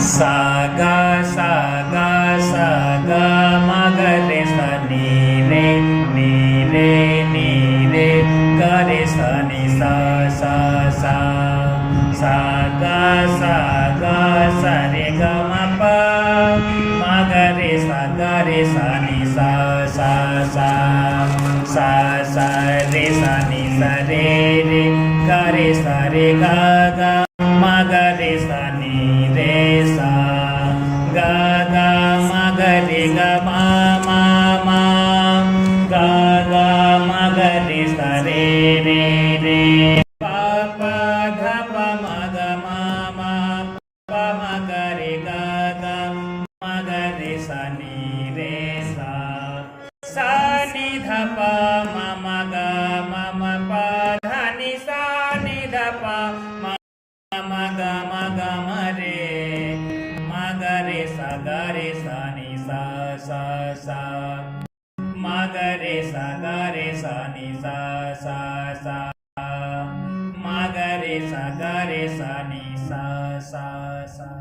sa ga sa ga sa ga ma ga re sa ni re ga re sa ni sa sa sa ga sa re ga ma ga re sa ni sa sa re sa ni sa re ga re ga ma ga re sa ni re sa ga ma ga re ga ma ga ma ga re sa re pa dha pa ma ga pa ma ga re ga ma ga re sa ni re sa ni dha pa ma ga pa dha ni sa ni dha pa ma ga ma re sa ni sa ma ga re sa ni sa ma ga re sa ni sa